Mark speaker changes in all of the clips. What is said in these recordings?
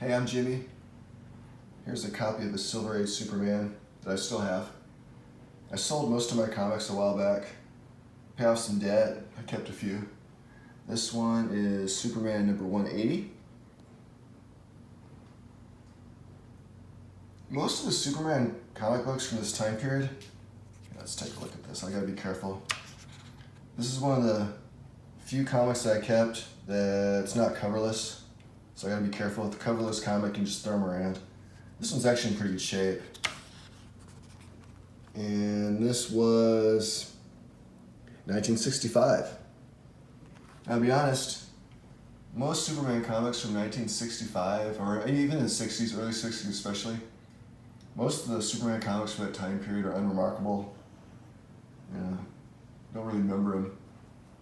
Speaker 1: Hey, I'm Jimmy. Here's a copy of the Silver Age Superman that I still have. I sold most of my comics a while back. Pay off some debt. I kept a few. This one is Superman number 180. Most of the Superman comic books from this time period, let's take a look at this. I gotta be careful. This is one of the few comics that I kept that's not coverless. So I gotta be careful with the coverless comic and just throw them around. This one's actually in pretty good shape. And this was 1965. Now, to be honest, most Superman comics from 1965, or even in the 60s, early 60s especially, most of the Superman comics from that time period are unremarkable. Don't really remember them.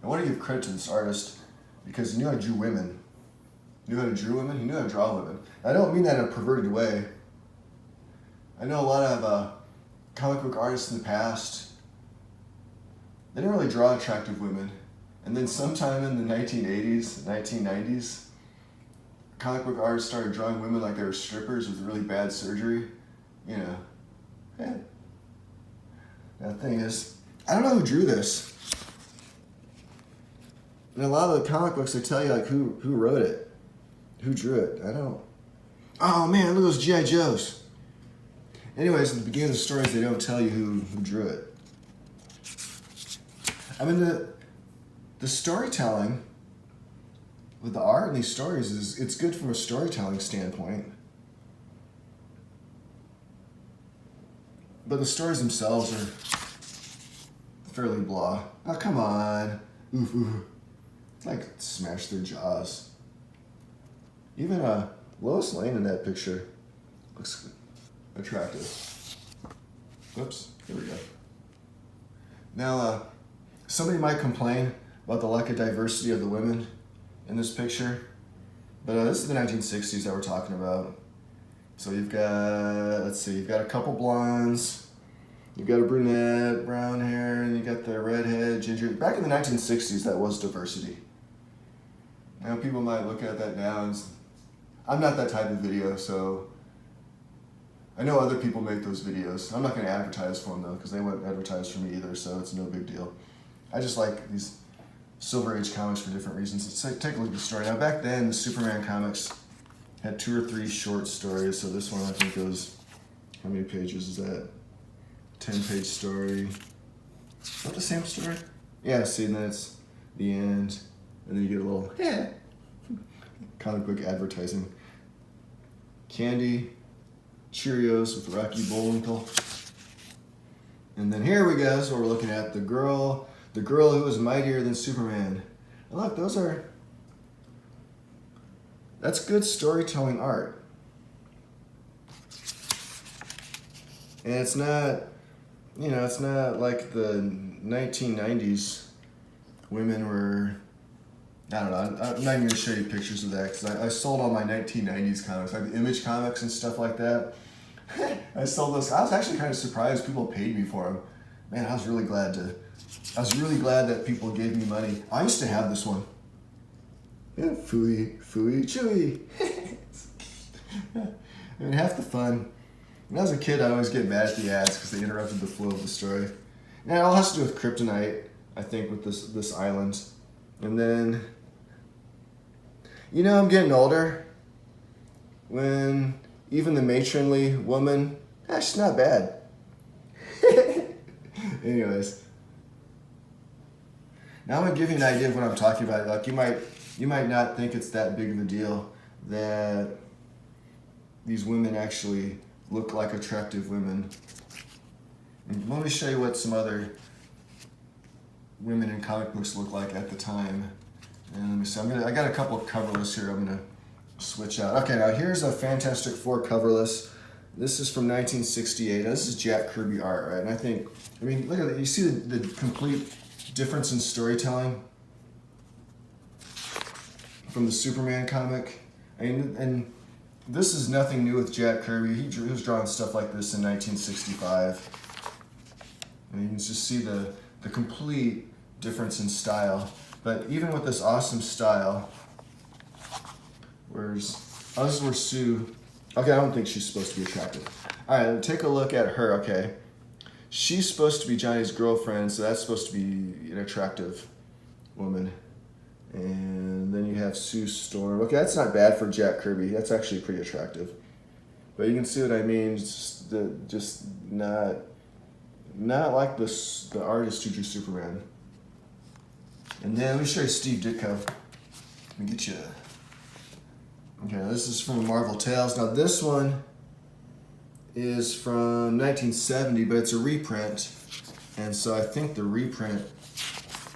Speaker 1: I want to give credit to this artist because he knew how to draw women. He knew how to draw women. He knew how to draw women. I don't mean that in a perverted way. I know a lot of comic book artists in the past, they didn't really draw attractive women. And then sometime in the 1980s, 1990s, comic book artists started drawing women like they were strippers with really bad surgery. Yeah. Now the thing is, I don't know who drew this. In a lot of the comic books, they tell you like who wrote it, who drew it. I don't. Oh man, look at those G.I. Joes. Anyways, at the beginning of the stories, they don't tell you who drew it. I mean, the storytelling with the art in these stories it's good from a storytelling standpoint. But the stories themselves are fairly blah. Oh, come on. Oof, oof. It's like smash their jaws. Even Lois Lane in that picture looks attractive. Whoops, here we go. Now, somebody might complain about the lack of diversity of the women in this picture, but this is the 1960s that we're talking about. So you've got, you've got a couple blondes, you've got a brunette, brown hair, and you got the redhead, ginger. Back in the 1960s, that was diversity. Now people might look at that now and I'm not that type of video, so I know other people make those videos. I'm not going to advertise for them though, because they won't advertise for me either, so it's no big deal. I just like these Silver Age comics for different reasons. Let's take a look at the story. Now back then, the Superman comics had 2 or 3 short stories, so this one I think goes, how many pages is that? 10-page story. Is that the same story? Yeah, see, and then it's the end, and then you get a little, comic book advertising. Candy, Cheerios with Rocky Bullwinkle. And then here we go, so we're looking at the girl who was mightier than Superman. And look, that's good storytelling art. And it's not, it's not like the 1990s women were, I don't know, I'm not even going to show you pictures of that because I sold all my 1990s comics, like the Image comics and stuff like that. I sold those. I was actually kind of surprised people paid me for them. Man, I was really glad that people gave me money. I used to have this one. Yeah, Fooey, Chewy. I mean, half the fun. When I was a kid, I'd always get mad at the ads because they interrupted the flow of the story. And it all has to do with kryptonite, I think, with this island. And then, I'm getting older. When even the matronly woman, she's not bad. Anyways. Now I'm going to give you an idea of what I'm talking about. Like you might not think it's that big of a deal that these women actually look like attractive women. And let me show you what some other women in comic books look like at the time. And let me see. I got a couple of coverless here. I'm gonna switch out. Okay, now here's a Fantastic Four coverless. This is from 1968. Now, this is Jack Kirby art, right? And I mean, look at it. You see the complete difference in storytelling from the Superman comic. And this is nothing new with Jack Kirby. He was drawing stuff like this in 1965. And you can just see the complete difference in style. But even with this awesome style, Oh, this is where Sue. Okay, I don't think she's supposed to be attractive. All right, take a look at her. Okay, she's supposed to be Johnny's girlfriend, so that's supposed to be an attractive woman. And then you have Sue Storm. Okay, that's not bad for Jack Kirby. That's actually pretty attractive. But you can see what I mean. Just not like the artist who drew Superman. And then let me show you Steve Ditko. Let me get you. Okay, this is from Marvel Tales. Now this one is from 1970, but it's a reprint. And so I think the reprint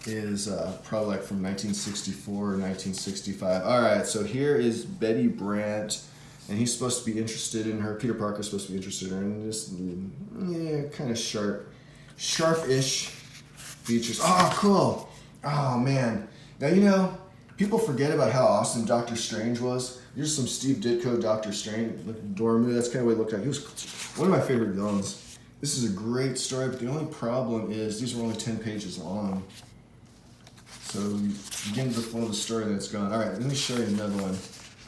Speaker 1: is probably like from 1964 or 1965. All right, so here is Betty Brant, and he's supposed to be interested in her. Peter Parker's supposed to be interested in her, and just kind of sharp-ish features. Oh, cool. Oh man. Now people forget about how awesome Doctor Strange was. Here's some Steve Ditko Doctor Strange, like Dormammu. That's kind of what he looked like. He was one of my favorite villains. This is a great story, but the only problem is these are only 10 pages long. So you get into the flow of the story and it's gone. All right, let me show you another one.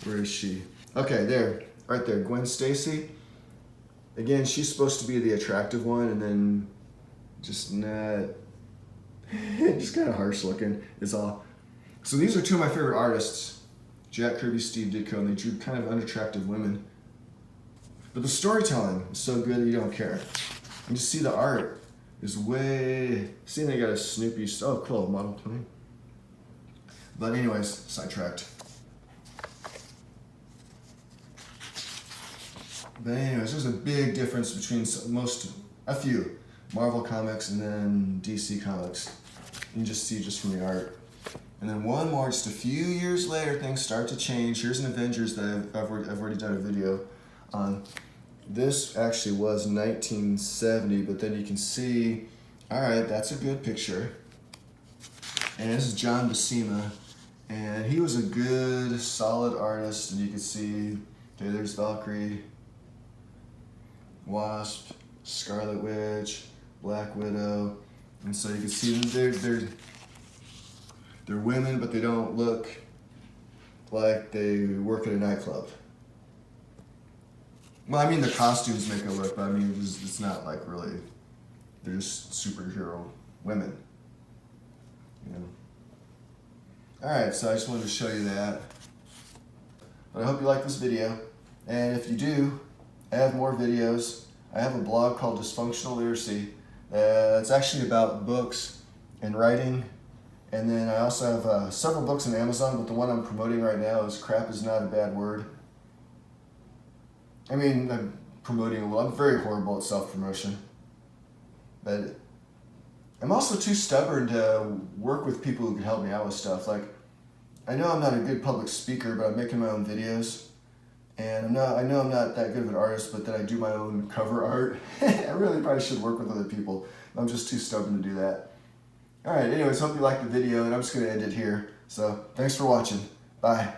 Speaker 1: Where is she? Okay, there, right there, Gwen Stacy. Again, she's supposed to be the attractive one, and then just not, just kind of harsh looking is all. So these are two of my favorite artists, Jack Kirby, Steve Ditko, and they drew kind of unattractive women. But the storytelling is so good that you don't care. And just see the art is way, see they got a Snoopy, oh cool, model plane. But anyways, sidetracked. But anyways, there's a big difference between a few Marvel comics and then DC comics. You can just see just from the art. And then one more, just a few years later, things start to change. Here's an Avengers that I've already done a video on. This actually was 1970, but then you can see, all right, that's a good picture. And this is John Buscema. And he was a good, solid artist, and you can see, okay, there's Valkyrie, Wasp, Scarlet Witch, Black Widow, and so you can see they're women, but they don't look like they work at a nightclub. Well, I mean, the costumes make it look, but I mean, it's not like really, they're just superhero women, Alright, so I just wanted to show you that. But I hope you like this video. And if you do, I have more videos. I have a blog called Dysfunctional Literacy. It's actually about books and writing. And then I also have several books on Amazon, but the one I'm promoting right now is Crap Is Not a Bad Word. I mean, I'm promoting a little. I'm very horrible at self-promotion. But I'm also too stubborn to work with people who can help me out with stuff. Like, I know I'm not a good public speaker, but I'm making my own videos. And I know I'm not that good of an artist, but then I do my own cover art. I really probably should work with other people. I'm just too stubborn to do that. Alright, anyways, hope you liked the video, and I'm just going to end it here. So, thanks for watching. Bye.